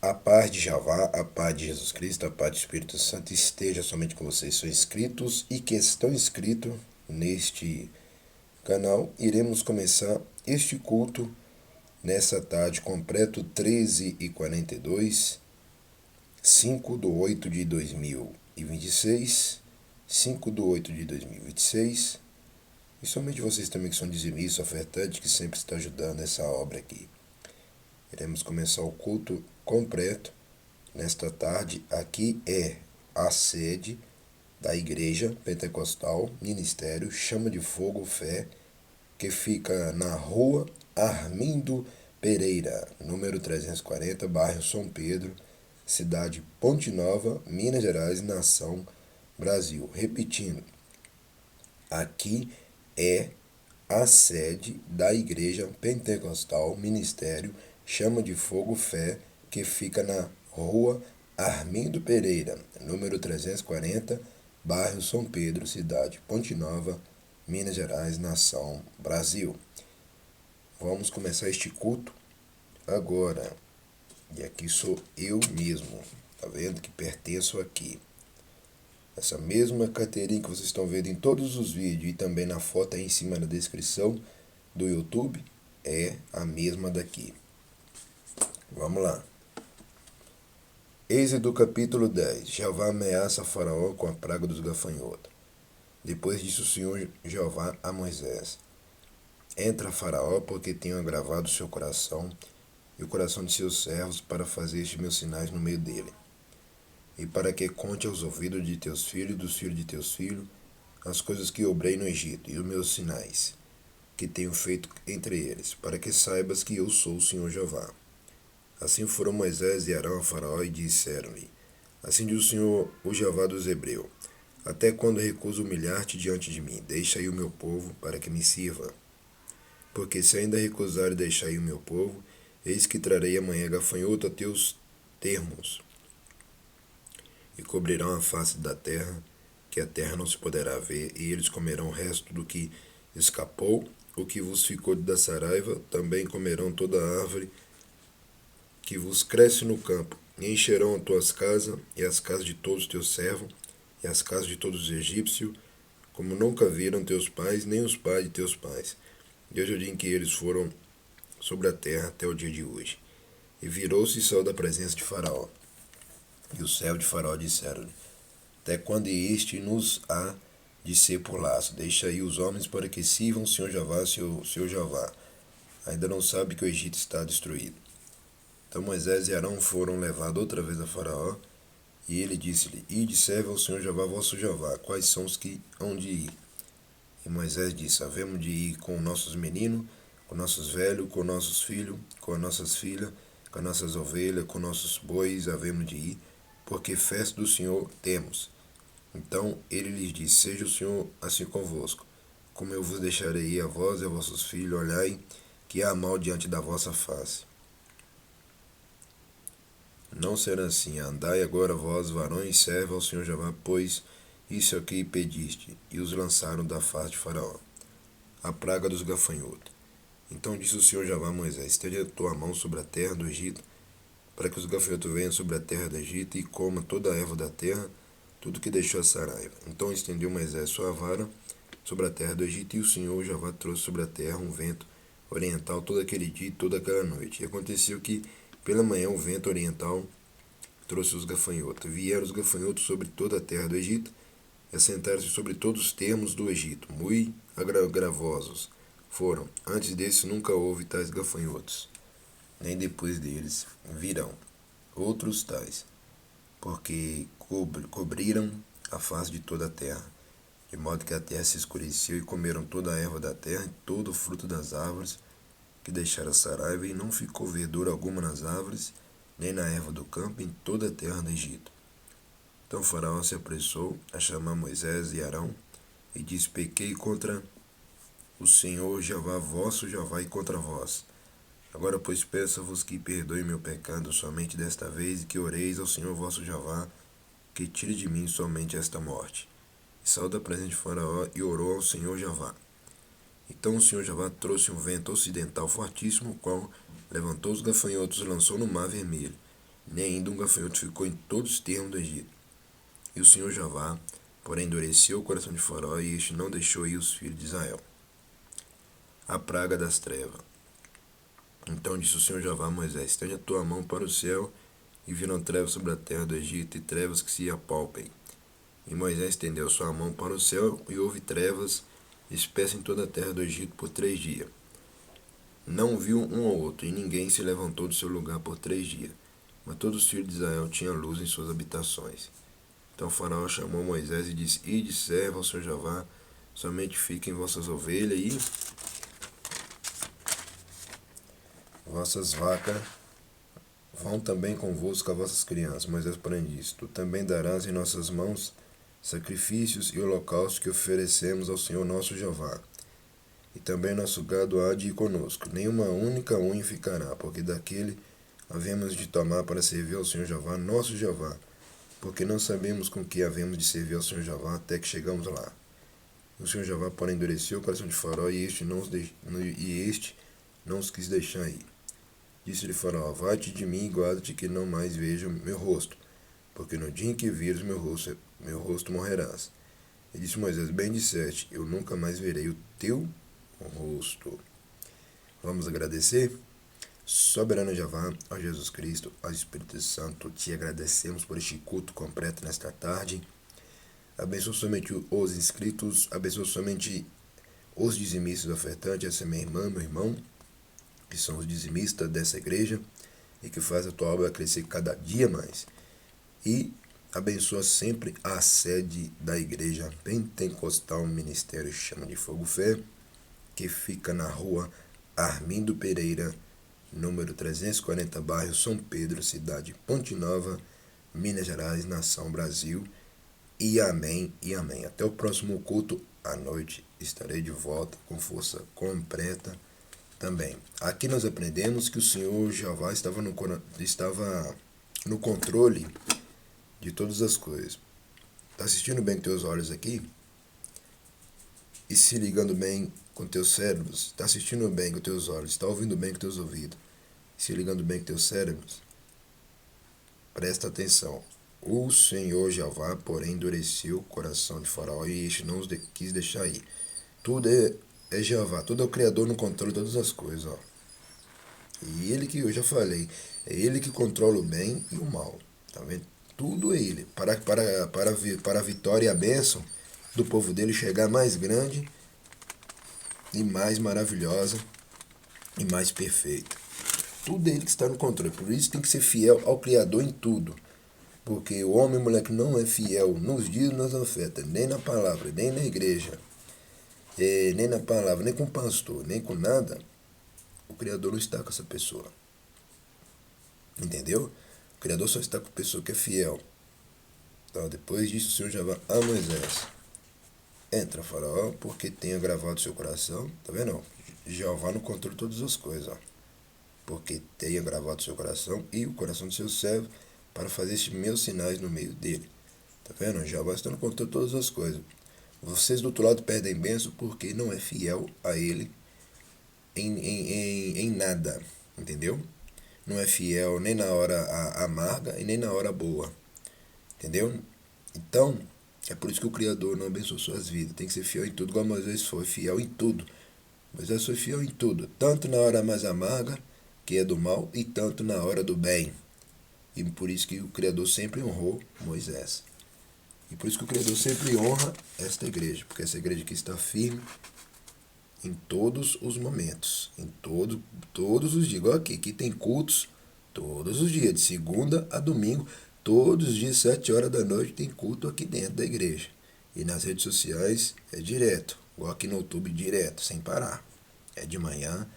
A paz de Jeová, a paz de Jesus Cristo, a paz do Espírito Santo esteja somente com vocês, são inscritos e que estão inscritos neste canal. Iremos começar este culto nessa tarde, completo 13h42, 5/8/2026, 5/8/2026. E somente vocês também que são dizimistas, ofertantes, que sempre estão ajudando essa obra aqui. Iremos começar o culto completo nesta tarde. Aqui é a sede da Igreja Pentecostal Ministério Chama de Fogo Fé, que fica na rua Armindo Pereira, número 340, bairro São Pedro, cidade Ponte Nova, Minas Gerais, nação Brasil. Repetindo, aqui é a sede da Igreja Pentecostal Ministério Chama de Fogo Fé, que fica na rua Armindo Pereira, número 340, bairro São Pedro, cidade Ponte Nova, Minas Gerais, nação Brasil. Vamos começar este culto agora. E aqui sou eu mesmo, tá vendo que pertenço aqui. Essa mesma carteirinha que vocês estão vendo em todos os vídeos e também na foto aí em cima na descrição do YouTube é a mesma daqui. Vamos lá. Êxodo capítulo 10. Jeová ameaça Faraó com a praga dos gafanhotos. Depois disse o Senhor Jeová a Moisés: Entra, Faraó, porque tenho agravado o seu coração e o coração de seus servos para fazer estes meus sinais no meio dele, e para que conte aos ouvidos de teus filhos e dos filhos de teus filhos as coisas que obrei no Egito e os meus sinais que tenho feito entre eles, para que saibas que eu sou o Senhor Jeová. Assim foram Moisés e Arão a Faraó e disseram-lhe: Assim diz o Senhor, o Jeová dos Hebreus: Até quando recuso humilhar-te diante de mim? Deixa aí o meu povo, para que me sirva. Porque se ainda recusares deixar aí o meu povo, eis que trarei amanhã gafanhoto a teus termos, e cobrirão a face da terra, que a terra não se poderá ver, e eles comerão o resto do que escapou, o que vos ficou da saraiva, também comerão toda a árvore que vos cresce no campo, e encherão as tuas casas, e as casas de todos os teus servos, e as casas de todos os egípcios, como nunca viram teus pais, nem os pais de teus pais, desde o dia em que eles foram sobre a terra até o dia de hoje. E virou-se e saiu da presença de Faraó. E os servos de Faraó disseram-lhe: Até quando este nos há de ser por laço? Deixa aí os homens para que sirvam o Senhor Jeová, seu Jeová. Ainda não sabe que o Egito está destruído. Então Moisés e Arão foram levados outra vez a Faraó, e ele disse-lhe: Ide, serve ao Senhor Jeová, vosso Jeová. Quais são os que hão de ir? E Moisés disse: Havemos de ir com nossos meninos, com nossos velhos, com nossos filhos, com as nossas filhas, com as nossas ovelhas, com nossos bois, havemos de ir, porque festa do Senhor temos. Então ele lhes disse: Seja o Senhor assim convosco, como eu vos deixarei ir a vós e a vossos filhos, olhai que há mal diante da vossa face. Não será assim. Andai agora vós, varões, serve ao Senhor Jeová, pois isso é o que pediste. E os lançaram da face de Faraó. A praga dos gafanhotos. Então disse o Senhor Jeová a Moisés: Estende a tua mão sobre a terra do Egito, para que os gafanhotos venham sobre a terra do Egito e coma toda a erva da terra, tudo que deixou a saraiva. Então estendeu Moisés sua vara sobre a terra do Egito, e o Senhor Jeová trouxe sobre a terra um vento oriental todo aquele dia e toda aquela noite. E aconteceu que pela manhã o vento oriental trouxe os gafanhotos. Vieram os gafanhotos sobre toda a terra do Egito, e assentaram-se sobre todos os termos do Egito. Muito gravosos foram. Antes desses nunca houve tais gafanhotos, nem depois deles virão outros tais, porque cobriram a face de toda a terra, de modo que a terra se escureceu, e comeram toda a erva da terra e todo o fruto das árvores que deixaram a saraiva, e não ficou verdura alguma nas árvores, nem na erva do campo, em toda a terra do Egito. Então Faraó se apressou a chamar Moisés e Arão, e disse: Pequei contra o Senhor Jeová, vosso Jeová, e contra vós. Agora, pois, peço-vos que perdoe meu pecado somente desta vez, e que oreis ao Senhor vosso Jeová, que tire de mim somente esta morte. E saiu da presença de Faraó e orou ao Senhor Jeová. Então o Senhor Jeová trouxe um vento ocidental fortíssimo, o qual levantou os gafanhotos e lançou no mar vermelho, nem ainda um gafanhoto ficou em todos os termos do Egito. E o Senhor Jeová, porém, endureceu o coração de Faraó, e este não deixou ir os filhos de Israel. A praga das trevas. Então disse o Senhor Jeová a Moisés: estende a tua mão para o céu, e viram trevas sobre a terra do Egito, e trevas que se apalpem. E Moisés estendeu sua mão para o céu, e houve trevas espessas em toda a terra do Egito por 3 dias. Não viu um ao outro, e ninguém se levantou do seu lugar por 3 dias. Mas todos os filhos de Israel tinham luz em suas habitações. Então Faraó chamou Moisés e disse: ide, serva ao Senhor Jeová, somente fiquem vossas ovelhas e vossas vacas, vão também convosco as vossas crianças. Moisés, porém, disse: tu também darás em nossas mãos sacrifícios e holocaustos que oferecemos ao Senhor nosso Jeová. E também nosso gado há de ir conosco. Nenhuma única unha ficará, porque daquele havemos de tomar para servir ao Senhor Jeová, nosso Jeová, porque não sabemos com que havemos de servir ao Senhor Jeová até que chegamos lá. O Senhor Jeová, porém, endureceu o coração de Faraó, e este não os quis deixar ir. Disse-lhe Faraó: vai-te de mim e guarda-te que não mais veja meu rosto, porque no dia em que vires meu rosto morrerás. E disse Moisés: bem disseste, eu nunca mais verei o teu rosto. Vamos agradecer? Soberano Jeová, ó Jesus Cristo, ó Espírito Santo, te agradecemos por este culto completo nesta tarde. Abençoa somente os inscritos, abençoa somente os dizimistas ofertantes, essa é minha irmã, meu irmão, que são os dizimistas dessa igreja, e que faz a tua obra crescer cada dia mais. E abençoa sempre a sede da igreja Pentecostal Ministério Chama de Fogo Fé, que fica na rua Armindo Pereira, número 340, bairro São Pedro, cidade Ponte Nova, Minas Gerais, nação Brasil. E amém, e amém. Até o próximo culto à noite. Estarei de volta com força completa também. Aqui nós aprendemos que o Senhor Jeová estava no controle de todas as coisas. Está assistindo bem com teus olhos aqui? E se ligando bem com teus cérebros? Está assistindo bem com teus olhos? Está ouvindo bem com teus ouvidos? Se ligando bem com teus cérebros? Presta atenção. O Senhor Jeová, porém, endureceu o coração de Faraó, e este não os quis deixar ir. Tudo é Jeová, tudo é o Criador no controle de todas as coisas. Ó. E ele que, eu já falei, é ele que controla o bem e o mal. Tá vendo? Tudo é ele. Para a vitória e a bênção do povo dele chegar mais grande e mais maravilhosa e mais perfeita. Tudo é ele que está no controle. Por isso tem que ser fiel ao Criador em tudo. Porque o homem e mulher que não é fiel nos dias nas ofertas, nem na palavra, nem na igreja, nem na palavra, nem com o pastor, nem com nada, o Criador não está com essa pessoa. Entendeu? O Criador só está com a pessoa que é fiel. Então, depois disso, o Senhor já vai a Moisés. Entra, Faraó, porque tenha gravado seu coração. Tá vendo? Jeová no controle de todas as coisas. Ó. Porque tenha gravado seu coração e o coração do seu servo, para fazer estes meus sinais no meio dele. Tá vendo? Jeová está no controle de todas as coisas. Vocês do outro lado perdem bênção porque não é fiel a ele em nada. Entendeu? Não é fiel nem na hora amarga e nem na hora boa. Entendeu? Então, é por isso que o Criador não abençoa suas vidas. Tem que ser fiel em tudo, igual Moisés foi fiel em tudo. Moisés foi fiel em tudo. Tanto na hora mais amarga, que é do mal, e tanto na hora do bem. E por isso que o Criador sempre honrou Moisés. E por isso que o Criador sempre honra esta igreja. Porque essa igreja aqui está firme em todos os momentos. Em todos os dias. Igual aqui tem cultos todos os dias. De segunda a domingo. Todos os dias, 7 horas da noite, tem culto aqui dentro da igreja. E nas redes sociais é direto. Igual aqui no YouTube, direto, sem parar. É de manhã,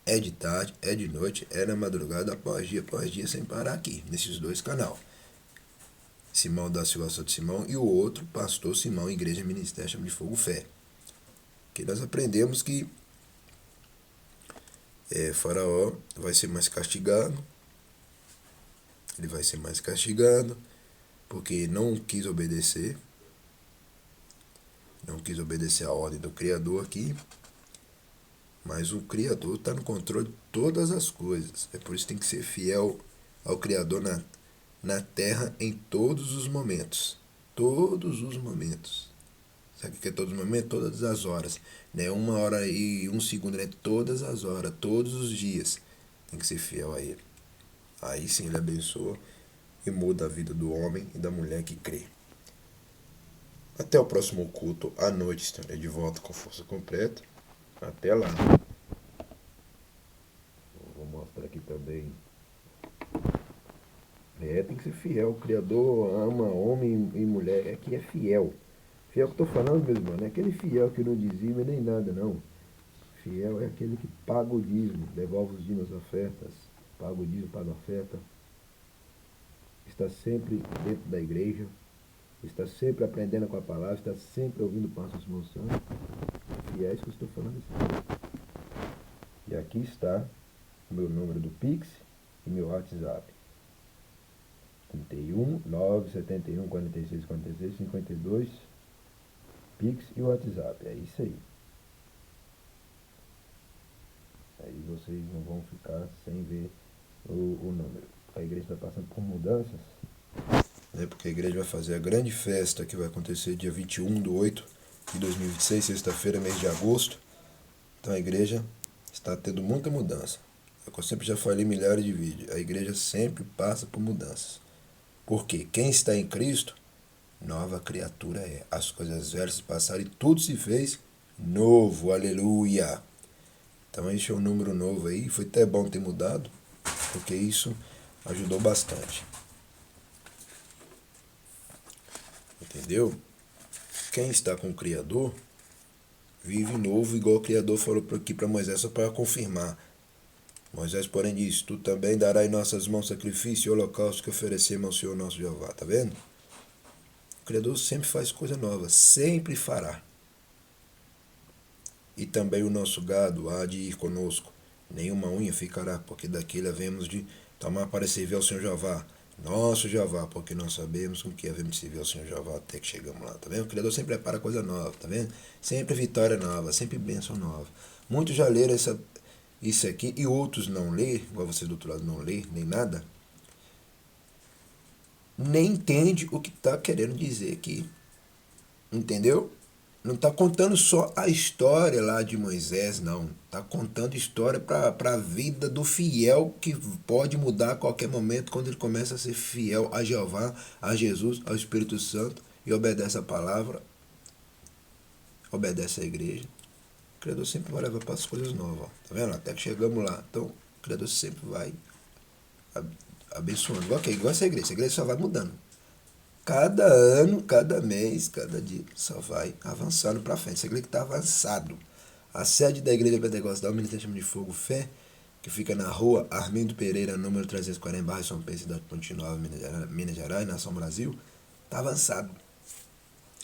é de tarde, é de noite, é na madrugada, após dia, sem parar aqui, nesses 2 canais. Simão da Silva de Simão e o outro, Pastor Simão, Igreja Ministério Chama de Fogo Fé. Que nós aprendemos que Faraó vai ser mais castigado. Ele vai ser mais castigado porque não quis obedecer. Não quis obedecer a ordem do Criador aqui. Mas o Criador está no controle de todas as coisas. É por isso que tem que ser fiel ao Criador na terra em todos os momentos. Todos os momentos. Sabe o que é todos os momentos? Todas as horas. Não é 1 hora e 1 segundo, é todas as horas, todos os dias. Tem que ser fiel a Ele. Aí sim Ele abençoa e muda a vida do homem e da mulher que crê. Até o próximo culto, à noite, estarei de volta com força completa. Até lá. Vou mostrar aqui também. Tem que ser fiel. O Criador ama homem e mulher. Aqui é fiel. Fiel que eu estou falando, meus irmãos, não é aquele fiel que não dizima nem nada, não. Fiel é aquele que paga o dízimo, devolve os dízimos, as ofertas, paga o dízimo, paga a oferta, está sempre dentro da igreja, está sempre aprendendo com a palavra, está sempre ouvindo o pastor Simão Santos. E é isso que eu estou falando assim. E aqui está o meu número do Pix e meu WhatsApp. 31 971 46 46 52 Pix e WhatsApp. É isso aí. Aí vocês não vão ficar sem ver o número. A igreja está passando por mudanças. Porque a igreja vai fazer a grande festa que vai acontecer dia 21/8/2026, sexta-feira, mês de agosto. Então a igreja está tendo muita mudança. Eu sempre já falei em milhares de vídeos. A igreja sempre passa por mudanças. Porque quem está em Cristo, nova criatura é. As coisas velhas passaram e tudo se fez novo. Aleluia! Então esse é um número novo aí. Foi até bom ter mudado, porque isso ajudou bastante. Entendeu? Quem está com o Criador, vive novo, igual o Criador falou aqui para Moisés, só para confirmar. Moisés, porém, disse: Tu também darás em nossas mãos sacrifício e holocausto que oferecemos ao Senhor nosso Jeová. Tá vendo? O Criador sempre faz coisa nova, sempre fará. E também o nosso gado há de ir conosco, nenhuma unha ficará, porque daquele havemos de tomar para servir ao Senhor Jeová, nosso Jeová, porque nós sabemos com que havemos de servir ao Senhor Jeová até que chegamos lá, tá vendo? O Criador sempre prepara coisa nova, tá vendo? Sempre vitória nova, sempre bênção nova. Muitos já leram isso aqui e outros não lê, igual vocês do outro lado não lê, nem nada, nem entende o que está querendo dizer aqui, entendeu? Não está contando só a história lá de Moisés, não. Está contando história para a vida do fiel que pode mudar a qualquer momento quando ele começa a ser fiel a Jeová, a Jesus, ao Espírito Santo e obedece a palavra, obedece a igreja. O Criador sempre vai levar para as coisas novas. Tá vendo? Até que chegamos lá. Então, o Criador sempre vai abençoando. Igual essa igreja só vai mudando. Cada ano, cada mês, cada dia, só vai avançando para frente. Essa igreja que está avançado. A sede da Igreja Pentecostal, Ministério Chama de Fogo Fé, que fica na rua Armindo Pereira, número 340, bairro São Pedro, cidade de Ponte Nova, Minas Gerais, nação Brasil, está avançado.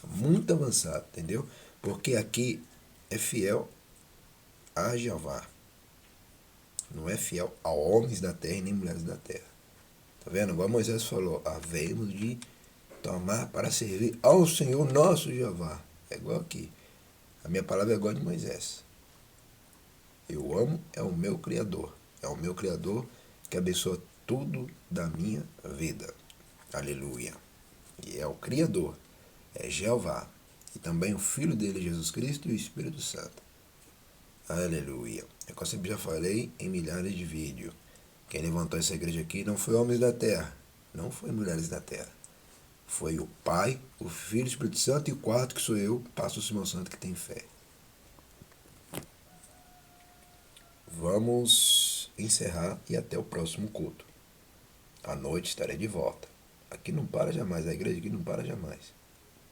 Muito avançado, entendeu? Porque aqui é fiel a Jeová. Não é fiel a homens da terra e nem mulheres da terra. Tá vendo? Igual Moisés falou, havemos de tomar para servir ao Senhor nosso Jeová. É igual aqui. A minha palavra é igual a de Moisés. Eu amo é o meu Criador. É o meu Criador que abençoa tudo da minha vida. Aleluia. E é o Criador. É Jeová. E também o Filho dele, Jesus Cristo, e o Espírito Santo. Aleluia. É que eu sempre já falei em milhares de vídeos. Quem levantou essa igreja aqui não foi homens da terra. Não foi mulheres da terra. Foi o Pai, o Filho, o Espírito Santo e o quarto que sou eu, pastor Simão Santo, que tem fé. Vamos encerrar e até o próximo culto. À noite estarei de volta. Aqui não para jamais, a igreja aqui não para jamais.